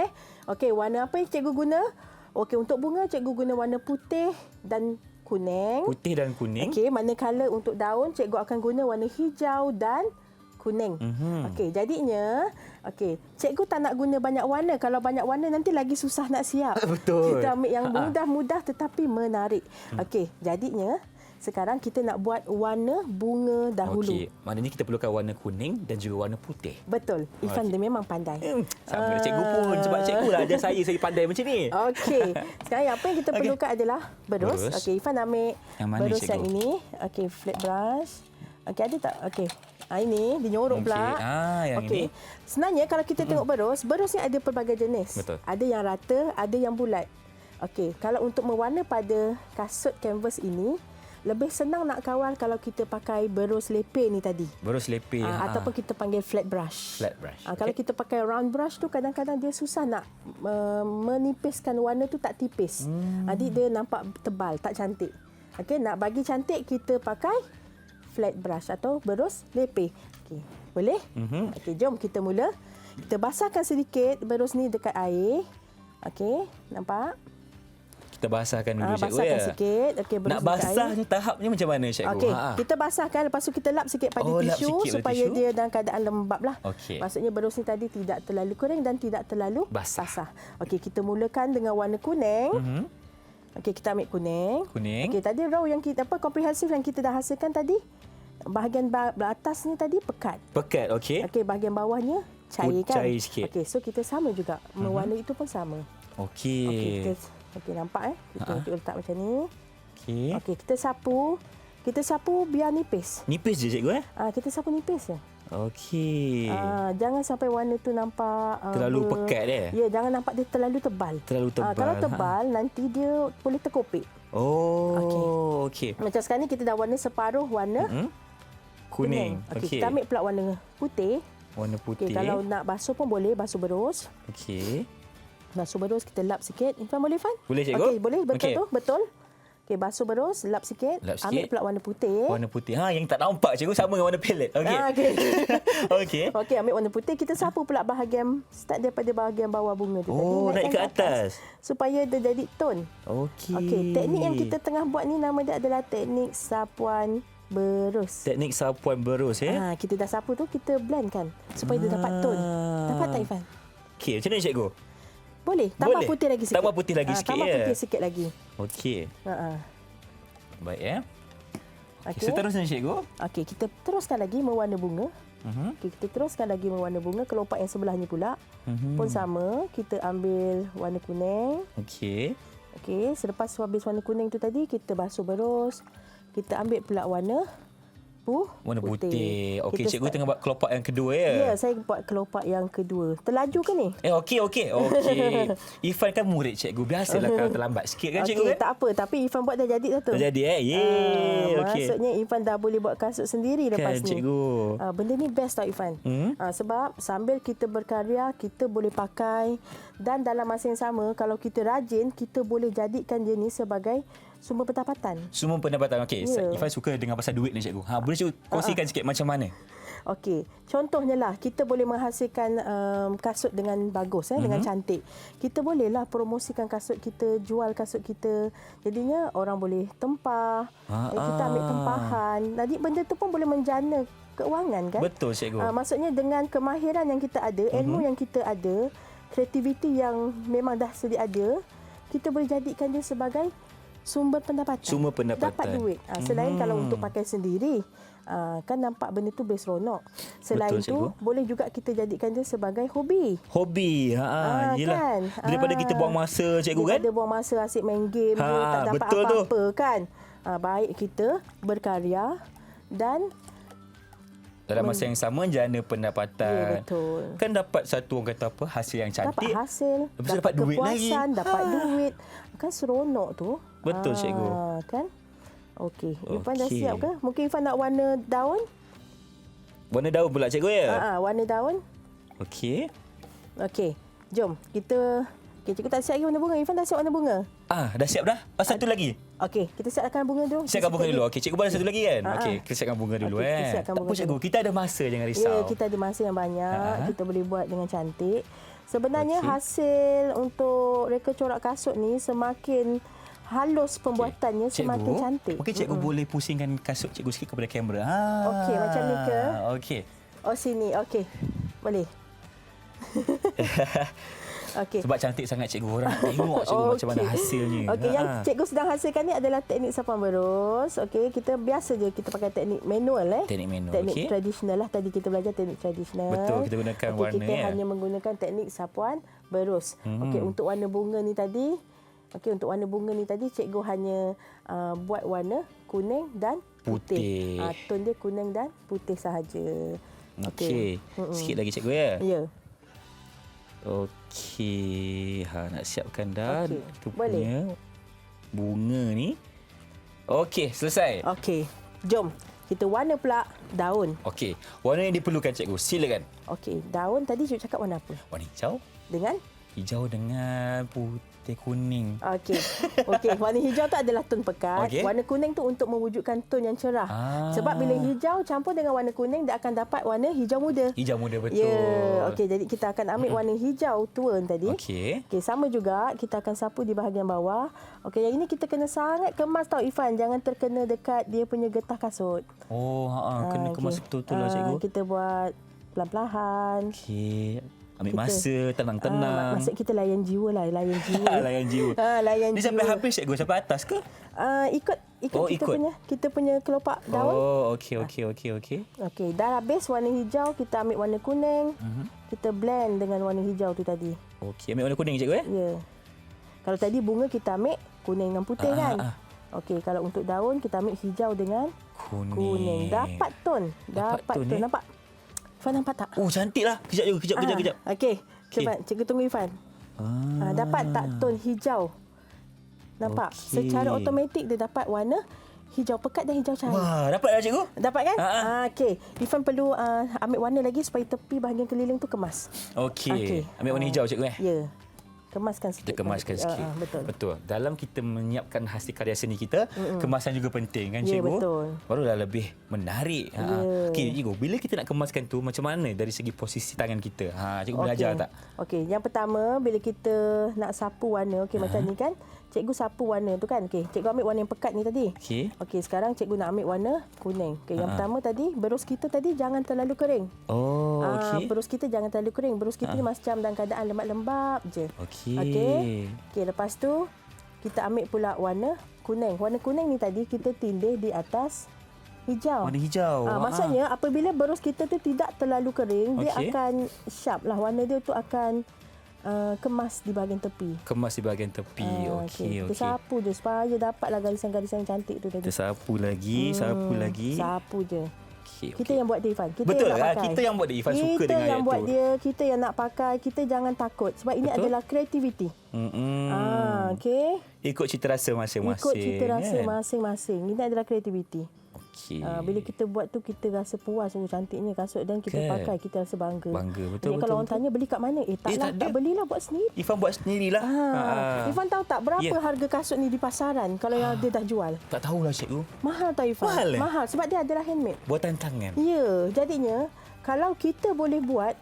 Okey, warna apa yang cikgu guna? Okey, untuk bunga cikgu guna warna putih dan kuning. Putih dan kuning. Okey, manakala untuk daun cikgu akan guna warna hijau dan kuning. Okey, jadinya cikgu tak nak guna banyak warna. Kalau banyak warna nanti lagi susah nak siap. Betul. Kita ambil yang mudah-mudah tetapi menarik. Okey, jadinya sekarang kita nak buat warna bunga dahulu. Okey, maknanya kita perlukan warna kuning dan juga warna putih. Betul. Ifan dia memang pandai. Sama cikgu pun. Sebab cikgu lah ajar saya pandai macam ni. Okey. Sekarang apa yang kita perlukan adalah berus. Okey, Ifan ambil yang mana, berus cikgu? yang ini. Okey, flat brush. Okey, ada tak? Okey. Ini dia nyorok pula. Yang ini. Sebenarnya kalau kita tengok berus ni ada pelbagai jenis. Betul. Ada yang rata, ada yang bulat. Okey, kalau untuk mewarna pada kasut kanvas ini, lebih senang nak kawal kalau kita pakai berus lepir ni tadi. Berus lepir. Ataupun kita panggil flat brush. Flat brush. Kalau kita pakai round brush tu kadang-kadang dia susah nak menipiskan warna tu tak tipis. Jadi dia nampak tebal, tak cantik. Okey, nak bagi cantik kita pakai flat brush atau berus lepir. Okey, boleh? Okey, jom kita mula. Kita basahkan sedikit berus ni dekat air. Okey, nampak? Kita basahkan dulu cikgu basahkan ya. sikit. Okey, berus nak dekat basah air. ni tahapnya macam mana cikgu? Okey, kita basahkan, lepas tu kita lap sikit pada lap tisu sikit pada supaya tisu. dia dalam keadaan lembap lah. Okey. Maksudnya berus ni tadi tidak terlalu kering dan tidak terlalu basah. Okey, kita mulakan dengan warna kuning. Okey, kita ambil kuning. Okey, tadi raw yang kita komprehensif yang kita dah hasilkan tadi, bahagian atas ni tadi pekat. Pekat, okey. Okey, bahagian bawahnya cair kan? Cair sikit. Okey, so kita sama juga. Mewarna itu pun sama. Okey. Okey, nampak Kita letak macam ni. Okey. Okey, kita sapu. Kita sapu biar nipis. Nipis je cikgu Kita sapu nipis je. Okey. Jangan sampai warna tu nampak Terlalu pekat Ya, jangan nampak dia terlalu tebal. Terlalu tebal. Kalau tebal nanti dia boleh terkopik. Okey. Macam sekarang ni kita dah warna separuh warna kuning. Okey, kita ambil pula warna putih. Warna putih. Okey, kalau nak basuh pun boleh, basuh berus. Okey. Basuh berus kita lap sikit. Ifan boleh, Fan? Boleh cikgu? Okey, boleh. Betul tu, betul. Okey, basuh berus, lap sikit. Ambil pula warna putih. Warna putih. Yang tak nampak cikgu sama dengan warna pelet. Okey. Okey. Okey. Okey, ambil warna putih, kita sapu pula bahagian start daripada bahagian bawah bunga tu tadi. Naik ke atas. Supaya dia jadi tone. Okey. Okey, teknik yang kita tengah buat ni nama dia adalah teknik sapuan berus. Teknik sapuan berus Kita dah sapu tu, kita blend kan supaya dia dapat tone. Dapat tak, Ifan? Okey, macam mana cikgu? Boleh. Tambah putih lagi sikit. Tambah putih lagi sikit tambah putih sikit lagi. Okey. Baik Okay. Seterusnya cikgu. Okey, kita teruskan lagi mewarna bunga. Mhm. Okey, kita teruskan lagi mewarna bunga. Kelopak yang sebelahnya pula pun sama. Kita ambil warna kuning. Okey. Okey, selepas habis warna kuning tu tadi, kita basuh berus. Kita ambil pula warna Warna putih. Okey, Kita cikgu tengah buat kelopak yang kedua ya. Ya, saya buat kelopak yang kedua. Terlaju ke ni? Okey. Irfan kan murid cikgu. Biasalah kalau terlambat sikit kan cikgu Okey, kan? tak apa. Tapi Irfan buat dah jadi dah tu. Dah jadi Yeay. Okey. Maksudnya Irfan dah boleh buat kasut sendiri lepas Kan ni. cikgu. Benda ni best tau Irfan. Sebab sambil kita berkarya, kita boleh pakai dan dalam masa yang sama kalau kita rajin, kita boleh jadikan dia ni sebagai sumber pendapatan. Semua pendapatan. Okey, Ya. Irfan suka dengan pasal duit ni cikgu. Boleh cikgu kongsikan sikit macam mana? Okey, contohnya lah kita boleh menghasilkan kasut dengan bagus, dengan cantik. Kita bolehlah promosikan kasut kita, jual kasut kita. Jadinya orang boleh tempah, kita ambil tempahan. Jadi benda tu pun boleh menjana keuangan kan? Betul cikgu. Maksudnya dengan kemahiran yang kita ada, ilmu yang kita ada, kreativiti yang memang dah sedia ada, kita boleh jadikan dia sebagai sumber pendapatan. Sumber pendapatan. Dapat duit. Selain kalau untuk pakai sendiri, kan nampak benda tu seronok. Selain Betul, tu, cikgu. boleh juga kita jadikan dia sebagai hobi. Hobi. Yelah. Kan? Daripada kita buang masa cikgu kan? Daripada buang masa asyik main game je, tak dapat betul tu. apa-apa kan. Baik kita berkarya dan Dalam masa yang sama jana pendapatan. Ya, betul. Kan dapat satu orang kata apa, hasil yang cantik. dapat hasil, Lepas tu dapat duit lagi. kepuasan, dapat duit. Kan seronok tu. Betul, cikgu. Kan? Okey. Irfan dah Okey. siap ke? Mungkin Irfan nak warna daun? Warna daun pula cikgu ya? Warna daun. Okey. Okey. Jom. Kita... Okey, cikgu tak siap lagi warna bunga. Irfan dah siap warna bunga? Dah siap dah? Satu lagi? Okey, kita siapkan bunga dulu. Siapkan bunga dulu. Okey, cikgu ada satu lagi kan? Okey, kita siapkan bunga dulu Okey, kita siapkan Tak bunga apa cikgu, dulu. kita ada masa, jangan risau. Ya, kita ada masa yang banyak. Kita boleh buat dengan cantik. Sebenarnya Okey. hasil untuk reka corak kasut ni semakin halus pembuatannya, semakin cantik. Okey, cikgu boleh pusingkan kasut cikgu sikit kepada kamera. Okey, macam ni ke? Okey. Oh, sini. Okey. Boleh. Okey. Sebab cantik sangat cikgu. Orang nak tengok cikgu macam mana hasilnya. Okey, yang cikgu sedang hasilkan ni adalah teknik sapuan berus. Okey, kita biasa je kita pakai teknik manual Teknik manual, Teknik okey. tradisional lah. Tadi kita belajar teknik tradisional. Betul, kita gunakan Okey, warna kita ya. hanya menggunakan teknik sapuan berus. Okey, untuk warna bunga ni tadi, cikgu hanya buat warna kuning dan putih. Putih. Tone dia kuning dan putih sahaja. Okey. Sikit lagi cikgu ya. Ya. Okey. Nak siapkan dah. Okey, Kita boleh. punya bunga ni. Okey, selesai. Okey. Jom. Kita warna pula daun. Okey. Warna yang diperlukan cikgu. Silakan. Okey, daun tadi cikgu cakap warna apa? Warna hijau. Dengan Hijau dengan putih kuning. Okey. Okey, warna hijau tu adalah tone pekat. Okey. Warna kuning tu untuk mewujudkan tone yang cerah. Sebab bila hijau campur dengan warna kuning, dia akan dapat warna hijau muda. Hijau muda betul. Ya. Okey, jadi kita akan ambil warna hijau tua tadi. Okey. Okey, sama juga kita akan sapu di bahagian bawah. Okey, yang ini kita kena sangat kemas tau Irfan. Jangan terkena dekat dia punya getah kasut. Kena kemas okey. betul-betul lah cikgu. Kita buat pelan-pelan. Okey. Ambil Kita- masa, tenang-tenang. Maksud kita layan jiwa lah, layan jiwa. Layan jiwa. Layan Ni jiwa. sampai habis cikgu, sampai atas ke? Ikut Oh, kita ikut. kita punya kelopak daun. Oh, okey. Okey, dah habis warna hijau, kita ambil warna kuning. Kita blend dengan warna hijau tu tadi. Okey, ambil warna kuning cikgu ya? Ya. Kalau tadi bunga kita ambil kuning dengan putih kan? ah. Okey, kalau untuk daun kita ambil hijau dengan Kuning. kuning. Dapat tone. Dapat tone, tone. Nampak? Irfan nampak tak? Oh, cantik lah. Kejap cikgu, kejap. Okey, cepat. Cikgu tunggu Irfan. Dapat tak tone hijau? Nampak? Okey. Secara automatik dia dapat warna hijau pekat dan hijau cahaya. Wah, dapat dah cikgu? Dapat kan? Okey. Irfan perlu ambil warna lagi supaya tepi bahagian keliling tu kemas. Okey. Ambil warna hijau cikgu eh? Ya. Kemaskan Kita sikit. kemaskan sikit. Betul. Dalam kita menyiapkan hasil karya seni kita, kemasan juga penting kan Ya, cikgu? betul. Barulah lebih menarik. Ya. Okey, cikgu, bila kita nak kemaskan tu macam mana dari segi posisi tangan kita? Cikgu boleh ajar tak? Okey, yang pertama bila kita nak sapu warna, macam ni kan. Cikgu sapu warna tu kan. Okey, cikgu ambil warna yang pekat ni tadi. Okey. Okey, sekarang cikgu nak ambil warna kuning. Okey, yang pertama tadi berus kita tadi jangan terlalu kering. Oh, okey. Berus kita jangan terlalu kering. Berus kita ni macam dalam keadaan lembap-lembap je. Okey. Okey, lepas tu kita ambil pula warna kuning. Warna kuning ni tadi kita tindih di atas Hijau. Warna hijau. Maksudnya apabila berus kita tu tidak terlalu kering, dia Okey. akan sharp lah. Warna dia tu akan kemas di bahagian tepi. Kemas di bahagian tepi. Okey, Kita sapu je supaya dapatlah garisan-garisan yang cantik tu tadi. Kita sapu lagi, sapu lagi. Sapu je. Okey, Kita yang buat dia, Ifan. Kita Betul yang nak lah. pakai. Kita yang buat dia. Ifan suka Kita dengan yang ayat buat tu. dia, kita yang nak pakai. Kita jangan takut. Sebab ini Betul. adalah kreativiti. Okey. Ikut cita rasa masing-masing. Ikut cita rasa kan? masing-masing. Ini adalah kreativiti. Okey. Bila kita buat tu, kita rasa puas. Cantiknya kasut dan kita Kan? pakai. Kita rasa bangga. Bangga, betul, Jadi kalau betul, orang tanya beli kat mana? tak ada. Tak belilah, buat sendiri. Ifan buat sendirilah. Ifan tahu tak berapa Ya. harga kasut ni di pasaran kalau yang dia dah jual? Tak tahulah cikgu. Mahal tak, Ifan? Mahal, eh? Mahal sebab dia adalah handmade. Buatan tangan. Ya, jadinya kalau kita boleh buat,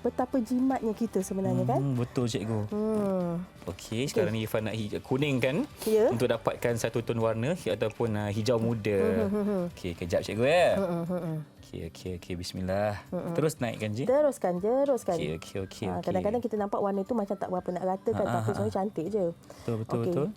betapa jimatnya kita sebenarnya kan? Betul cikgu. Okey, sekarang ni Ifan nak kuning kan? Ya. Untuk dapatkan satu ton warna ataupun hijau muda. Okey, kejap cikgu ya. Okey, bismillah. Terus naikkan je. Teruskan. Okey. Kadang-kadang kita nampak warna tu macam tak berapa nak rata kan, tapi sebenarnya cantik je. Betul. Okey.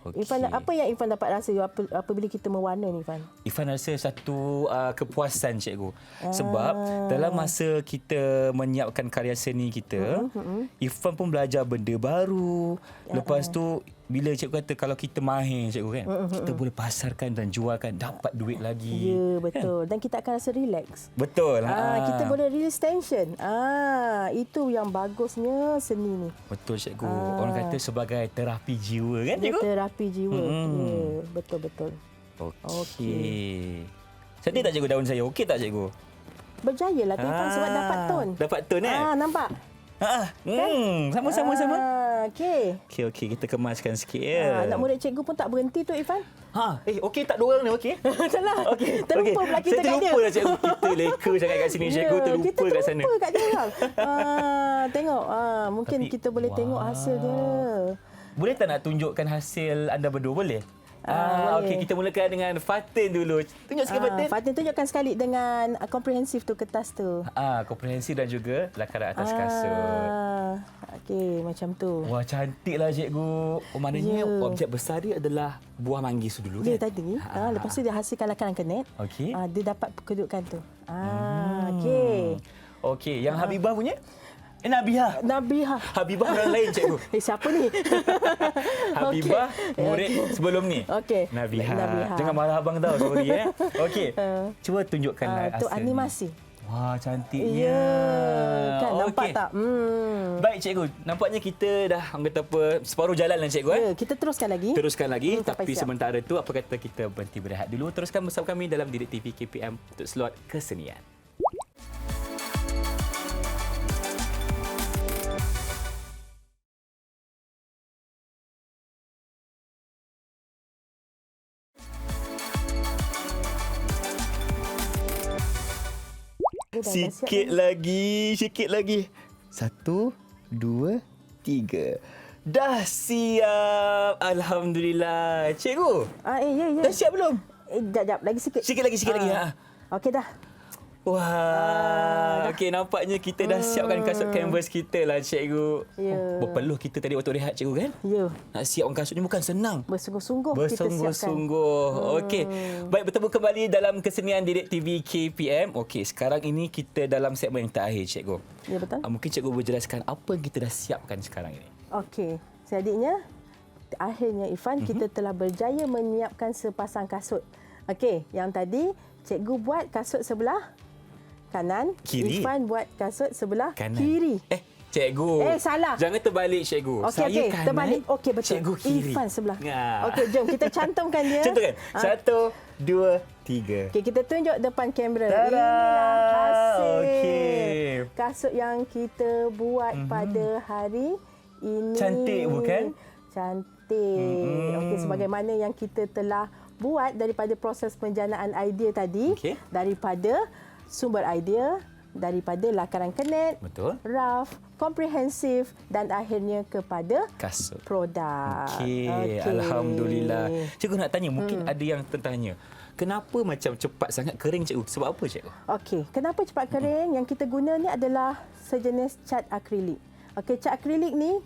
Ifan, apa yang Ifan dapat rasa apabila kita mewarna ni, Ifan? Ifan rasa satu kepuasan cikgu. Sebab dalam masa kita menyiapkan karya seni kita, Ifan pun belajar benda baru. Lepas tu bila cikgu kata kalau kita mahir cikgu kan, kita boleh pasarkan dan jualkan, dapat duit lagi. Ya, betul. Dan kita akan rasa relax. Betul. Kita boleh release tension. Itu yang bagusnya seni ni. Betul cikgu. Orang kata sebagai terapi jiwa kan Dia cikgu? terapi jiwa. Ya, betul. Okey. Cantik tak cikgu daun saya? Okey tak cikgu? Berjayalah tu, Ifan, sebab dapat ton. Dapat ton Nampak? Sama. Okey. Okey, kita kemaskan sikit ya. Anak murid cikgu pun tak berhenti tu, Ifan. Okey tak dua orang ni okey? Salah. Okey. Terlupa pula kita Saya kat dia. terlupa lah cikgu. Kita leka sangat kat sini cikgu, terlupa kat sana. Kita terlupa kat dia orang. Tengok. Mungkin Tapi, kita boleh tengok hasil dia. Boleh tak nak tunjukkan hasil anda berdua boleh? Boleh. Okey, kita mulakan dengan Fatin dulu. Tunjuk sikit Fatin. Fatin tunjukkan sekali dengan komprehensif tu, kertas tu. Komprehensif dan juga lakaran atas kasut. Okey, macam tu. Wah, cantiklah cikgu. Maknanya Ya. objek besar dia adalah buah manggis dulu Dia kan? tadi. Lepas tu dia hasilkan lakaran kenet. Okey. Dia dapat kedudukan tu. Okey. Okey, yang Habibah punya? Nabiha. Nabiha. Habibah orang lain cikgu. Siapa ni? Habibah murid sebelum ni. Okey. Nabiha. Jangan marah abang tau, sorry Okey. Cuba tunjukkan Tu hasil animasi. ni. Wah, cantiknya. Kan nampak Okey. tak? Baik cikgu, nampaknya kita dah orang kata apa separuh jalan lah cikgu Ya, kita teruskan lagi. Teruskan lagi Sampai tapi siap. sementara tu apa kata kita berhenti berehat dulu. Teruskan bersama kami dalam Didik TV KPM untuk slot kesenian. Sikit lagi. 1, 2, 3. Dah siap. Alhamdulillah. Cikgu, Ya. dah siap belum? Jap, lagi sikit. Sikit lagi. Okey dah. Wah, okey, nampaknya kita dah siapkan kasut canvas kita lah cikgu. Ya. Berpeluh kita tadi waktu rehat cikgu kan? Ya. Nak siapkan kasut ni bukan senang. Bersungguh-sungguh kita siapkan. Bersungguh-sungguh. Okey. Baik, bertemu kembali dalam kesenian Didik TV KPM. Okey, sekarang ini kita dalam segmen yang terakhir cikgu. Ya, betul. Mungkin cikgu boleh jelaskan apa yang kita dah siapkan sekarang ini. Okey. Jadinya akhirnya Ifan kita telah berjaya menyiapkan sepasang kasut. Okey, yang tadi cikgu buat kasut sebelah kanan, Kiri. Ifan buat kasut sebelah Kanan. kiri. Cikgu. Salah. Jangan terbalik cikgu. Okey, Saya kanan, terbalik. Okey, betul. Cikgu kiri. Ifan sebelah. Ya. Okey, jom kita cantumkan dia. Cantumkan. 1, 2, 3. Okey, kita tunjuk depan kamera. Tada! Inilah hasil Okey. kasut yang kita buat pada hari ini. Cantik bukan? Cantik. Okey, sebagaimana yang kita telah buat daripada proses penjanaan idea tadi, Okey. daripada sumber idea, daripada lakaran kenet, Betul. rough, komprehensif dan akhirnya kepada Kasut. produk. Okey, alhamdulillah. Cikgu nak tanya, mungkin ada yang tertanya, kenapa macam cepat sangat kering cikgu? Sebab apa cikgu? Okey, kenapa cepat kering? Yang kita guna ni adalah sejenis cat akrilik. Okey, cat akrilik ni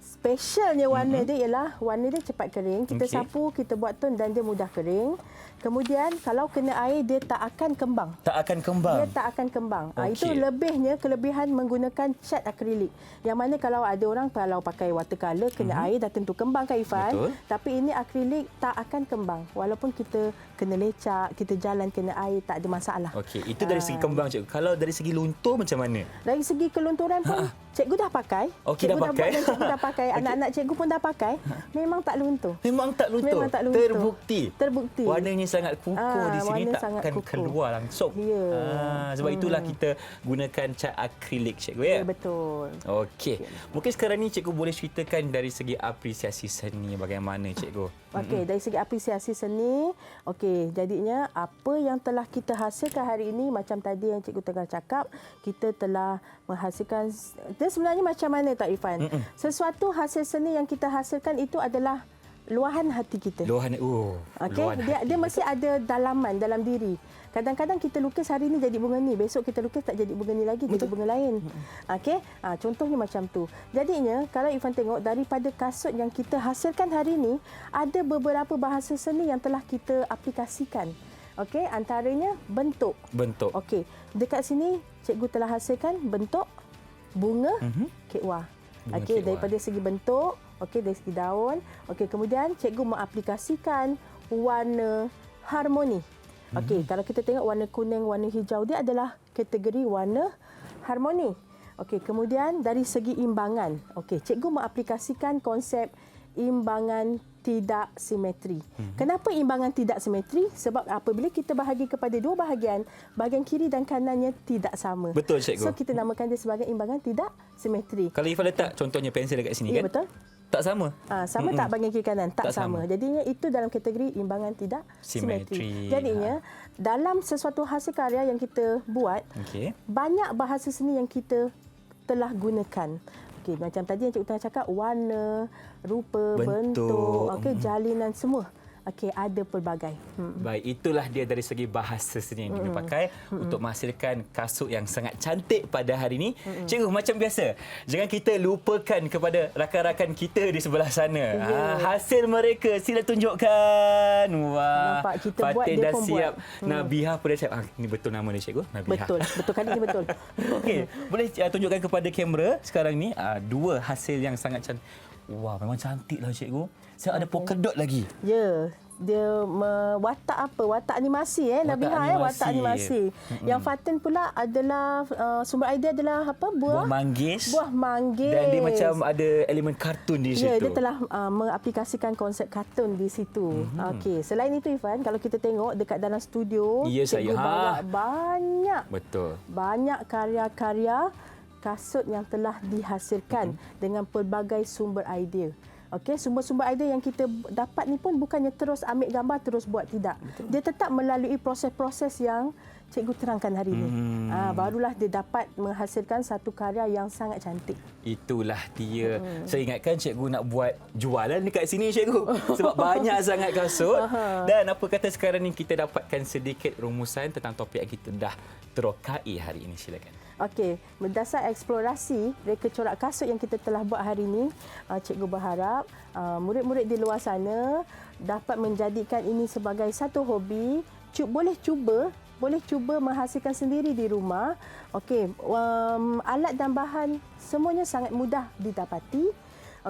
Specialnya warna dia ialah warna dia cepat kering. Kita Okey. sapu, kita buat tone dan dia mudah kering. Kemudian kalau kena air dia tak akan kembang. Tak akan kembang. Dia tak akan kembang. Itu Okey. kelebihan menggunakan cat akrilik. Yang mana kalau ada orang kalau pakai watercolor kena air dah tentu kembang kan Ifan. Betul. Tapi ini akrilik tak akan kembang. Walaupun kita kena lecak, kita jalan kena air tak ada masalah. Okey, itu dari segi kembang cikgu. Kalau dari segi luntur macam mana? Dari segi kelunturan pun cikgu dah pakai. Okey, Cikgu dah pakai. buat dan cikgu dah pakai. Anak-anak cikgu pun dah pakai. Memang tak luntur. Memang tak luntur. Memang tak luntur. Terbukti. Terbukti. Warnanya sangat kukuh di sini, warna tak sangat akan kukuh. keluar langsung. Ya. Sebab itulah kita gunakan cat akrilik cikgu ya. Ya, betul. Okey. Mungkin sekarang ni cikgu boleh ceritakan dari segi apresiasi seni bagaimana cikgu? Okey, dari segi apresiasi seni, okey, jadinya apa yang telah kita hasilkan hari ini macam tadi yang cikgu tengah cakap, kita telah menghasilkan dia sebenarnya macam mana tak Ifan? Sesuatu hasil seni yang kita hasilkan itu adalah luahan hati kita. Luahan Okey, dia mesti ada dalaman dalam diri. Kadang-kadang kita lukis hari ini jadi bunga ni, besok kita lukis tak jadi bunga ni lagi, jadi bunga lain. Okey, contohnya macam tu. Jadinya kalau Ifan tengok daripada kasut yang kita hasilkan hari ini, ada beberapa bahasa seni yang telah kita aplikasikan. Okey, antaranya bentuk. Bentuk. Okey, dekat sini cikgu telah hasilkan bentuk bunga kekwa. Bunga Okey, kekwa. daripada segi bentuk, okey dari segi daun. Okey, kemudian cikgu mengaplikasikan warna harmoni. Okey, kalau kita tengok warna kuning, warna hijau dia adalah kategori warna harmoni. Okey, kemudian dari segi imbangan. Okey, cikgu mengaplikasikan konsep imbangan tidak simetri. Kenapa imbangan tidak simetri? Sebab apabila kita bahagi kepada dua bahagian, bahagian kiri dan kanannya tidak sama. Betul, cikgu. So kita namakan dia sebagai imbangan tidak simetri. Kalau Ifan letak contohnya pensel dekat sini Ya, kan? betul. Tak sama. Sama tak bahagian kiri kanan? Tak, Tak sama. sama. Jadinya itu dalam kategori imbangan tidak Simetri. simetri. Jadinya dalam sesuatu hasil karya yang kita buat, Okey. banyak bahasa seni yang kita telah gunakan. Okey, macam tadi yang cikgu tengah cakap, warna, rupa, bentuk, okey, jalinan semua. Okey, ada pelbagai. Baik, itulah dia dari segi bahasa seni yang kita pakai untuk menghasilkan kasut yang sangat cantik pada hari ini. Cikgu, macam biasa, jangan kita lupakan kepada rakan-rakan kita di sebelah sana. Hasil mereka sila tunjukkan. Wah, Nampak, kita buat, Fatin dia dah pun siap. buat. Nabiha pun dah siap. Ini betul nama dia, cikgu? Nabiha. Betul kali ini betul. Okey, boleh tunjukkan kepada kamera sekarang ni dua hasil yang sangat cantik. Wah, memang cantiklah cikgu. Saya ada polka dot lagi. Ya, dia watak apa? Watak animasi Nabiha watak animasi. Yang Fatin pula adalah sumber idea adalah apa? Buah manggis. Buah manggis. Dan dia macam ada elemen kartun di situ. Ya, dia telah mengaplikasikan konsep kartun di situ. Okey, selain itu Ifan, kalau kita tengok dekat dalam studio, Ya, saya. cikgu bawa banyak Betul. banyak karya-karya kasut yang telah dihasilkan dengan pelbagai sumber idea. Okey, sumber-sumber idea yang kita dapat ni pun bukannya terus ambil gambar terus buat, tidak. Betul. Dia tetap melalui proses-proses yang cikgu terangkan hari ini. Barulah dia dapat menghasilkan satu karya yang sangat cantik. Itulah dia. Saya ingatkan cikgu nak buat jualan dekat sini cikgu. Sebab banyak sangat kasut. Dan apa kata sekarang ni kita dapatkan sedikit rumusan tentang topik yang kita dah terokai hari ini. Silakan. Okey, berdasar eksplorasi reka corak kasut yang kita telah buat hari ini, cikgu berharap murid-murid di luar sana dapat menjadikan ini sebagai satu hobi. Boleh cuba menghasilkan sendiri di rumah. Okey, alat dan bahan semuanya sangat mudah didapati.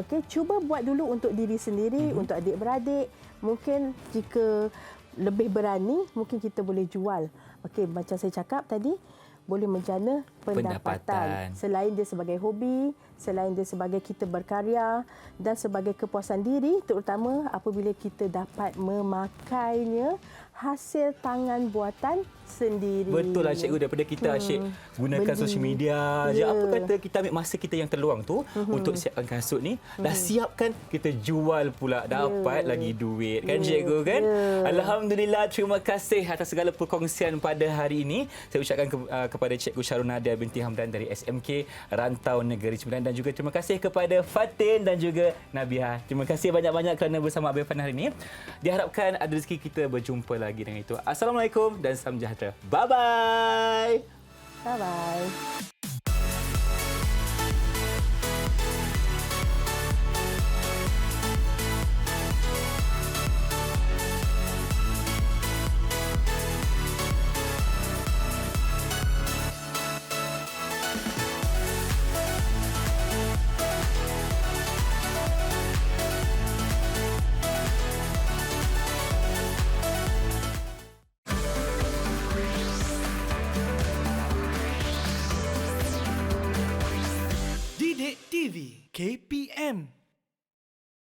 Okey, cuba buat dulu untuk diri sendiri, untuk adik-beradik. Mungkin jika lebih berani, mungkin kita boleh jual. Okey, macam saya cakap tadi, boleh menjana pendapatan. Selain dia sebagai hobi, selain dia sebagai kita berkarya dan sebagai kepuasan diri, terutama apabila kita dapat memakainya hasil tangan buatan sendiri. Betul lah cikgu, daripada kita asyik gunakan sosial media je. Apa kata kita ambil masa kita yang terluang tu untuk siapkan kasut ni, dah siapkan kita jual pula, dapat lagi duit kan cikgu kan? Alhamdulillah, terima kasih atas segala perkongsian pada hari ini. Saya ucapkan kepada Cikgu Syarul Nadia binti Hamdan dari SMK Rantau Negeri Sembilan, dan juga terima kasih kepada Fatin dan juga Nabiha. Terima kasih banyak-banyak kerana bersama Abang Irfan hari ini. Diharapkan ada rezeki kita berjumpa lagi dengan itu. Assalamualaikum dan salam sejahtera. Bye-bye. Bye-bye. Didik TV KPM